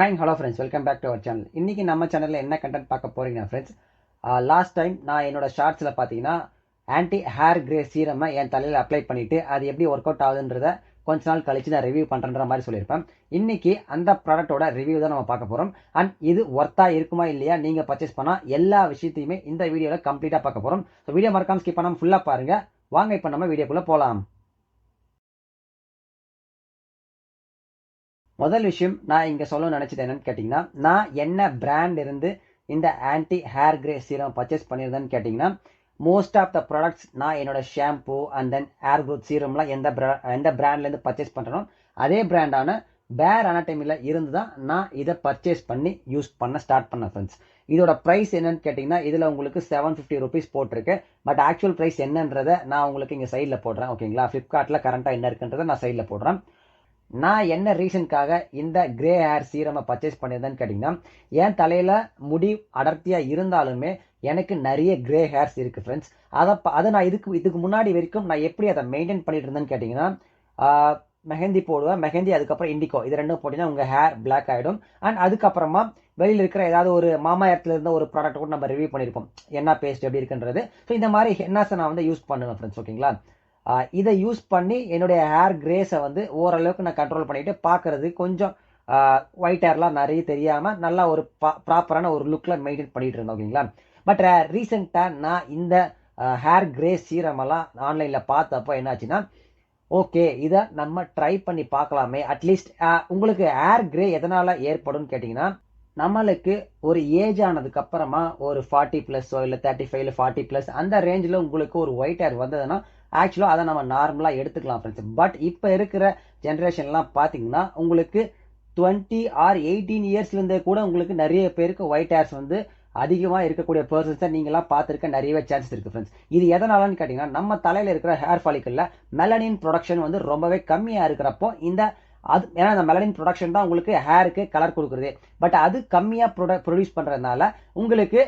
Hi hello friends, welcome back to our channel. இன்னைக்கு நம்ம சேனலில் என்ன கண்டென்ட் பார்க்க போறீங்கன்னா ஃப்ரெண்ட்ஸ், லாஸ்ட் டைம் நான் என்னோட ஷார்ட்ஸில் பார்த்தீங்கன்னா ஆன்டி ஹேர் கிரே சீரமை என் தலையில் அப்ளை பண்ணிட்டு அது எப்படி ஒர்க் அவுட் ஆகுதுன்றத கொஞ்ச நாள் கழிச்சு நான் ரிவ்யூ பண்ணுற மாதிரி சொல்லியிருப்பேன். இன்னைக்கு அந்த ப்ராடக்ட்டோட ரிவ்யூ தான் நம்ம பார்க்க போகிறோம். அண்ட் இது ஒர்த்தா இருக்குமா இல்லையா, நீங்கள் பர்ச்சேஸ் பண்ணால் எல்லா விஷயத்தையுமே இந்த வீடியோவில் கம்ப்ளீட்டாக பார்க்க போகிறோம். ஸோ வீடியோ மறக்காம ஸ்கிப் பண்ணாமல் ஃபுல்லாக பாருங்க. வாங்க இப்போ நம்ம வீடியோக்குள்ளே போகலாம். முதல் விஷயம் நான் இங்கே சொல்ல நினச்சது என்னன்னு கேட்டிங்கன்னா, நான் என்ன பிராண்ட் இருந்து இந்த anti hair grey serum purchase பண்ணியிருந்தேன்னு கேட்டிங்கன்னா, மோஸ்ட் ஆஃப் த ப்ராடக்ட்ஸ் நான் என்னோட shampoo and then hair growth சீரம்லாம் எந்த பிராண்ட்லேருந்து பர்ச்சேஸ் பண்ணுறனோ அதே பிராண்டான பேர் அனாட்டமியில் இருந்து தான் நான் இதை பர்ச்சேஸ் பண்ணி யூஸ் பண்ண ஸ்டார்ட் பண்ணேன் ஃப்ரெண்ட்ஸ். இதோட ப்ரைஸ் என்னன்னு கேட்டிங்கன்னா, இதில் உங்களுக்கு 750 ருபீஸ் போட்டிருக்கு. பட் ஆக்சுவல் ப்ரைஸ் என்னன்றதை நான் உங்களுக்கு இங்கே சைடில் போடுறேன். ஓகேங்களா, ஃப்ளிப்கார்ட்டில் கரண்ட்டாக என்ன இருக்குன்றதை நான் சைடில் போடுறேன். நான் என்ன ரீசனுக்காக இந்த கிரே ஹேர் சீரமை பர்ச்சேஸ் பண்ணியிருந்தேன்னு கேட்டிங்கன்னா, என் தலையில் முடி அடர்த்தியாக இருந்தாலுமே எனக்கு நிறைய கிரே ஹேர்ஸ் இருக்குது ஃப்ரெண்ட்ஸ். அதை நான் இதுக்கு முன்னாடி வரைக்கும் நான் எப்படி அதை மெயின்டைன் பண்ணிட்டு இருந்தேன்னு கேட்டிங்கன்னா, மெஹந்தி போடுவேன். மெஹந்தி அதுக்கப்புறம் இண்டிகோ இது ரெண்டும் போட்டிங்கன்னா உங்கள் ஹேர் பிளாக் ஆகிடும். அண்ட் அதுக்கப்புறமா வெளியில் இருக்கிற ஏதாவது ஒரு மாமா இடத்துல இருந்த ஒரு ப்ராடக்ட் கூட நம்ம ரிவ்யூ பண்ணியிருப்போம், என்ன பேஸ்ட் எப்படி இருக்குன்றது. ஸோ இந்த மாதிரி ஹென்னாஸை நான் வந்து யூஸ் பண்ணுவேன் ஃப்ரெண்ட்ஸ். ஓகேங்களா, இதை யூஸ் பண்ணி என்னுடைய ஹேர் கிரேஸை வந்து ஓரளவுக்கு நான் கண்ட்ரோல் பண்ணிட்டு பார்க்கறது கொஞ்சம் ஒயிட் ஹேர்லாம் நிறைய தெரியாமல் நல்லா ஒரு ப்ராப்பரான ஒரு லுக்கில் மெயின்டைன் பண்ணிட்டு இருந்தேன். ஓகேங்களா, பட் ரீசெண்டாக நான் இந்த ஹேர் கிரே சீரமெல்லாம் ஆன்லைனில் பார்த்தப்போ என்னாச்சுன்னா, ஓகே இதை நம்ம ட்ரை பண்ணி பார்க்கலாமே. அட்லீஸ்ட் உங்களுக்கு ஹேர் கிரே எதனால் ஏற்படும் கேட்டிங்கன்னா, நம்மளுக்கு ஒரு ஏஜ் ஆனதுக்கு அப்புறமா ஒரு 40+ இல்லை 35 இல்லை 40+ அந்த ரேஞ்சில் உங்களுக்கு ஒரு ஒயிட் ஹேர் வந்ததுன்னா ஆக்சுவலாக அதை நம்ம நார்மலாக எடுத்துக்கலாம் ஃப்ரெண்ட்ஸ். பட் இப்போ இருக்கிற ஜென்ரேஷன்லாம் பார்த்தீங்கன்னா உங்களுக்கு 20 ஆர் 18 இயர்ஸ்லேருந்தே கூட உங்களுக்கு நிறைய பேருக்கு ஒயிட் ஹேர்ஸ் வந்து அதிகமாக இருக்கக்கூடிய பர்சன்ஸை நீங்களாம் பார்த்துருக்க நிறையவே சான்சஸ் இருக்குது ஃப்ரெண்ட்ஸ். இது எதனாலன்னு கேட்டிங்கன்னா, நம்ம தலையில் இருக்கிற ஹேர் ஃபாலிக்கலில் மெலனின் ப்ரொடக்ஷன் வந்து ரொம்பவே கம்மியாக இருக்கிறப்போ ஏன்னா இந்த மெலனின் ப்ரொடக்ஷன் தான் உங்களுக்கு ஹேருக்கு கலர் கொடுக்குறது. பட் அது கம்மியாக ப்ரொடியூஸ் பண்ணுறதுனால உங்களுக்கு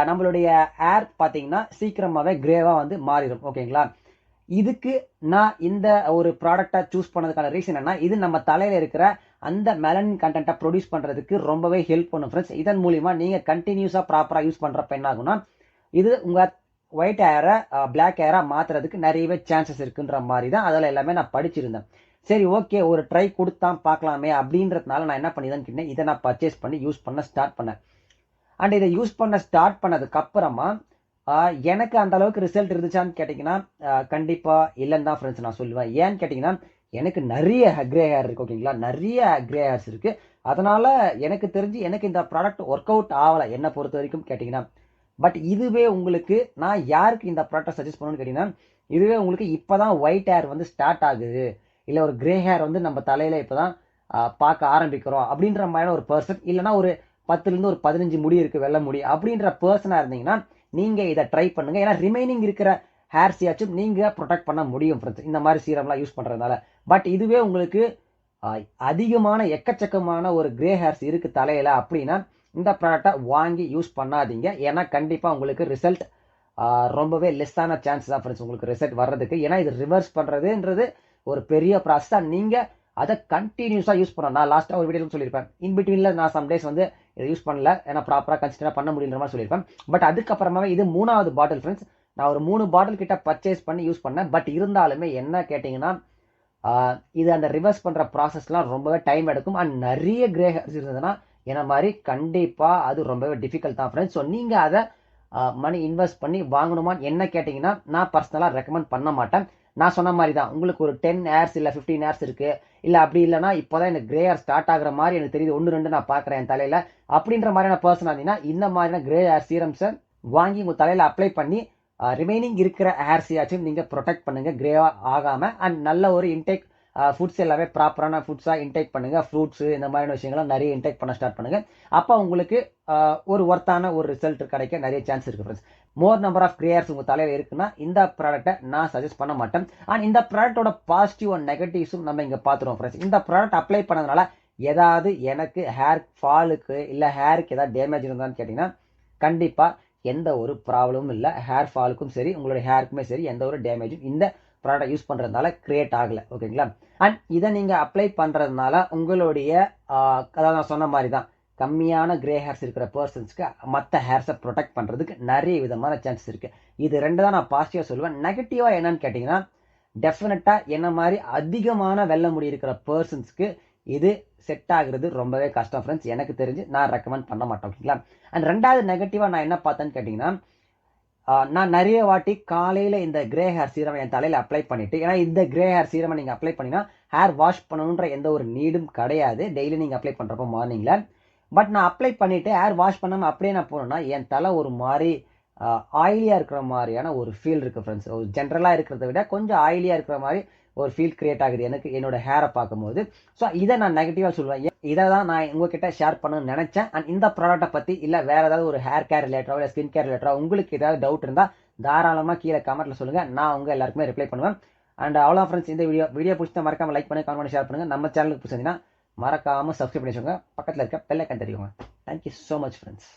நம்மளுடைய ஹேர் பார்த்தீங்கன்னா சீக்கிரமாகவே கிரேவாக வந்து மாறிடும். ஓகேங்களா, இதுக்கு நான் இந்த ஒரு ப்ராடக்டை சூஸ் பண்ணதுக்கான ரீசன் என்ன, இது நம்ம தலையில் இருக்கிற அந்த மெலனின் கண்டென்ட்டை ப்ரொடியூஸ் பண்ணுறதுக்கு ரொம்பவே ஹெல்ப் பண்ணும் ஃப்ரெண்ட்ஸ். இதன் மூலிமா நீங்கள் கண்டினியூஸாக ப்ராப்பராக யூஸ் பண்ணுறப்ப என்ன ஆகும்னா, இது உங்கள் ஒயிட் ஹேரை பிளாக் ஹேராக மாற்றுறதுக்கு நிறையவே சான்சஸ் இருக்குன்ற மாதிரி தான் அதில் எல்லாமே நான் படிச்சிருந்தேன். சரி ஓகே, ஒரு ட்ரை கொடுத்தான் பார்க்கலாமே அப்படின்றதுனால நான் என்ன பண்ணிதான் கேட்டேன், இதை நான் பர்ச்சேஸ் பண்ணி யூஸ் பண்ண ஸ்டார்ட் பண்ணேன். அண்ட் இதை யூஸ் பண்ண ஸ்டார்ட் பண்ணதுக்கு அப்புறமா எனக்கு அந்த அளவுக்கு ரிசல்ட் இருந்துச்சான்னு கேட்டிங்கன்னா கண்டிப்பாக இல்லைன்னு தான் ஃப்ரெண்ட்ஸ் நான் சொல்லுவேன். ஏன்னு கேட்டிங்கன்னா, எனக்கு நிறைய கிரே ஹேர் இருக்குது. ஓகேங்களா, நிறைய கிரே ஹேர்ஸ் இருக்குது. அதனால் எனக்கு தெரிஞ்சு எனக்கு இந்த ப்ராடக்ட் ஒர்க் அவுட் ஆகலை என்னை பொறுத்த வரைக்கும் கேட்டிங்கன்னா. பட் இதுவே உங்களுக்கு நான் யாருக்கு இந்த ப்ராடக்ட்டை சஜஸ்ட் பண்ணணும்னு கேட்டிங்கன்னா, இதுவே உங்களுக்கு இப்போ தான் ஒயிட் ஹேர் வந்து ஸ்டார்ட் ஆகுது, இல்லை ஒரு கிரே ஹேர் வந்து நம்ம தலையில் இப்போ தான் பார்க்க ஆரம்பிக்கிறோம் அப்படின்ற மாதிரியான ஒரு பர்சன், இல்லைனா ஒரு 10லேருந்து ஒரு 15 முடி இருக்குது வெள்ளை முடி அப்படின்ற பர்சனாக இருந்தீங்கன்னா நீங்கள் இதை ட்ரை பண்ணுங்க. ஏன்னா ரிமைனிங் இருக்கிற ஹேர்ஸையாச்சும் நீங்கள் ப்ரொடெக்ட் பண்ண முடியும் ஃப்ரெண்ட்ஸ் இந்த மாதிரி சீரம்லாம் யூஸ் பண்ணுறதுனால. பட் இதுவே உங்களுக்கு அதிகமான எக்கச்சக்கமான ஒரு கிரே ஹேர்ஸ் இருக்குது தலையில் அப்படின்னா இந்த ப்ராடக்டை வாங்கி யூஸ் பண்ணாதீங்க. ஏன்னா கண்டிப்பாக உங்களுக்கு ரிசல்ட் ரொம்பவே லெஸ்ஸான சான்ஸ் தான் ஃப்ரெண்ட்ஸ் உங்களுக்கு ரிசல்ட் வர்றதுக்கு. ஏன்னா இது ரிவர்ஸ் பண்ணுறதுன்றது ஒரு பெரிய ப்ராசஸ் தான். நீங்கள் அதை கண்டினியூஸாக யூஸ் பண்ணணும். நான் லாஸ்ட்டாக ஒரு வீடியோவில் சொல்லியிருப்பேன், இன்பிட்வீனில் நான் சம்டேஸ் வந்து இதை யூஸ் பண்ணல, ஏன்னா ப்ராப்பராக கன்சிடராக பண்ண முடியுன்ற மாதிரி சொல்லியிருப்பேன். பட் அதுக்கப்புறமாவே இது 3வது பாட்டில் ஃப்ரெண்ட்ஸ். நான் ஒரு 3 பாட்டில் கிட்ட பர்ச்சேஸ் பண்ணி யூஸ் பண்ணேன். பட் இருந்தாலுமே என்ன கேட்டிங்கன்னா, இது அந்த ரிவர்ஸ் பண்ணுற ப்ராசஸ்லாம் ரொம்பவே டைம் எடுக்கும். அண்ட் நிறைய கிரே ஹேர்ஸ் இருந்ததுன்னா என்ன மாதிரி கண்டிப்பாக அது ரொம்பவே டிஃபிகல்ட் தான் ஃப்ரெண்ட்ஸ். ஸோ நீங்கள் அதை மணி இன்வெஸ்ட் பண்ணி வாங்கணுமான்னு என்ன கேட்டிங்கன்னா, நான் பர்சனலாக ரெக்கமெண்ட் பண்ண மாட்டேன். நான் சொன்ன மாதிரி தான், உங்களுக்கு ஒரு 10 ஹேர்ஸ் இல்லை 15 ஹேர்ஸ் இருக்குது, இல்லை அப்படி இல்லைனா இப்போ தான் எனக்கு கிரே ஹேர் ஸ்டார்ட் ஆகிற மாதிரி எனக்கு தெரியுது, 1-2 நான் பார்க்குறேன் என் தலையில் அப்படின்ற மாதிரியான பர்சன் இருந்தீங்கன்னா இந்த மாதிரியான கிரே ஹேர் சீரம்ஸை வாங்கி உங்கள் தலையில் அப்ளை பண்ணி ரிமைனிங் இருக்கிற ஹேர்ஸையாச்சும் நீங்கள் ப்ரொடெக்ட் பண்ணுங்கள் கிரேவாக ஆகாமல். அண்ட் நல்ல ஒரு இன்டேக் ஃபுட்ஸ் எல்லாமே ப்ராப்பரான ஃபுட்ஸாக இன்டேக் பண்ணுங்கள். ஃப்ரூட்ஸு இந்த மாதிரியான விஷயங்கள்லாம் நிறைய இன்டேக் பண்ண ஸ்டார்ட் பண்ணுங்கள். அப்போ உங்களுக்கு ஒரு ஒர்த்தான ஒரு ரிசல்ட் கிடைக்க நிறைய சான்ஸ் இருக்குது friends. More number of grey hairs உங்கள் தலையில் இருக்குன்னா இந்த ப்ராடக்ட்டை நான் சஜஸ்ட் பண்ண மாட்டேன். அண்ட் இந்த ப்ராடக்டோட பாசிட்டிவ் அண்ட் நெகட்டிவ்ஸும் நம்ம இங்கே பார்த்துருவோம் ஃப்ரெண்ட்ஸ். இந்த ப்ராடக்ட் அப்ளை பண்ணதுனால ஏதாவது எனக்கு ஹேர் ஃபாலுக்கு இல்லை ஹேருக்கு ஏதாவது டேமேஜ் இருந்தான்னு கேட்டிங்கன்னா கண்டிப்பாக எந்த ஒரு ப்ராப்ளமும் இல்லை. ஹேர் ஃபாலுக்கும் சரி உங்களுடைய ஹேருக்குமே சரி எந்த ஒரு டேமேஜும் இந்த ப்ராடக்ட் யூஸ் பண்ணுறதுனால கிரியேட் ஆகலை. ஓகேங்களா? அண்ட் இதை நீங்கள் அப்ளை பண்ணுறதுனால உங்களுடைய அதாவது நான் சொன்ன மாதிரி தான் கம்மியான கிரே ஹேர்ஸ் இருக்கிற பர்சன்ஸ்க்கு மற்ற ஹேர்ஸை ப்ரொடெக்ட் பண்ணுறதுக்கு நிறைய விதமான சான்சஸ் இருக்குது. இது ரெண்டு தான் நான் பாசிட்டிவாக சொல்லுவேன். நெகட்டிவாக என்னன்னு கேட்டிங்கன்னா, டெஃபினட்டாக என்ன மாதிரி அதிகமான வெள்ளை முடி இருக்கிற பர்சன்ஸ்க்கு இது செட் ஆகுறது ரொம்பவே கஷ்டம் ஃப்ரெண்ட்ஸ். எனக்கு தெரிஞ்சு நான் ரெக்கமெண்ட் பண்ண மாட்டேன். ஓகேங்களா? அண்ட் ரெண்டாவது நெகட்டிவாக நான் என்ன பார்த்தேன்னு கேட்டிங்கன்னா, நான் நிறைய வாட்டி காலையில் இந்த கிரே ஹேர் சீரம் என் தலையில் அப்ளை பண்ணிவிட்டு, ஏன்னா இந்த கிரே ஹேர் சீரமை நீங்கள் அப்ளை பண்ணினா ஹேர் வாஷ் பண்ணணுன்ற எந்த ஒரு நீடும் கிடையாது டெய்லி நீங்கள் அப்ளை பண்ணுறப்போ மார்னிங்கில். பட் நான் அப்ளை பண்ணிவிட்டு ஹேர் வாஷ் பண்ணாமல் அப்படியே நான் போனேன்னா என் தலை ஒரு மாதிரி ஆயிலியாக இருக்கிற மாதிரியான ஒரு ஃபீல் இருக்குது ஃப்ரெண்ட்ஸ். ஜென்ரலாக இருக்கிறத விட கொஞ்சம் ஆயிலியாக இருக்கிற மாதிரி ஒரு ஃபீல் கிரியேட் ஆகுது எனக்கு என்னோட ஹேரை பார்க்கும்போது. ஸோ இதை நான் நெகட்டிவாக சொல்லுவேன். இதை தான் நான் உங்ககிட்ட ஷேர் பண்ணணும்னு நினச்சேன். அண்ட் இந்த ப்ராடக்ட்டை பற்றி இல்லை வேறு ஏதாவது ஒரு ஹேர் கேர் ரிலேட்டடாக இல்லை ஸ்கின் கேர் ரிலேட்டடாக உங்களுக்கு ஏதாவது டவுட் இருந்தால் தாராளமாக கீழே கமெண்ட்டில் சொல்லுங்கள். நான் உங்கள் எல்லாருக்குமே ரிப்ளை பண்ணுவேன். அண்ட் அவ்வளோ ஃப்ரெண்ட்ஸ், இந்த வீடியோ பிடிச்சா மறக்காமல் லைக் பண்ணி கமெண்ட் பண்ணி ஷேர் பண்ணுங்கள். நம்ம சேனலுக்கு பிடிச்சிருந்தீங்கன்னா மறக்காமல் சப்ஸ்கிரைப் பண்ணி வச்சுக்கோங்க. பக்கத்தில் இருக்க பெல் ஐக்கான் தெரியுங்க. Thank you so much friends.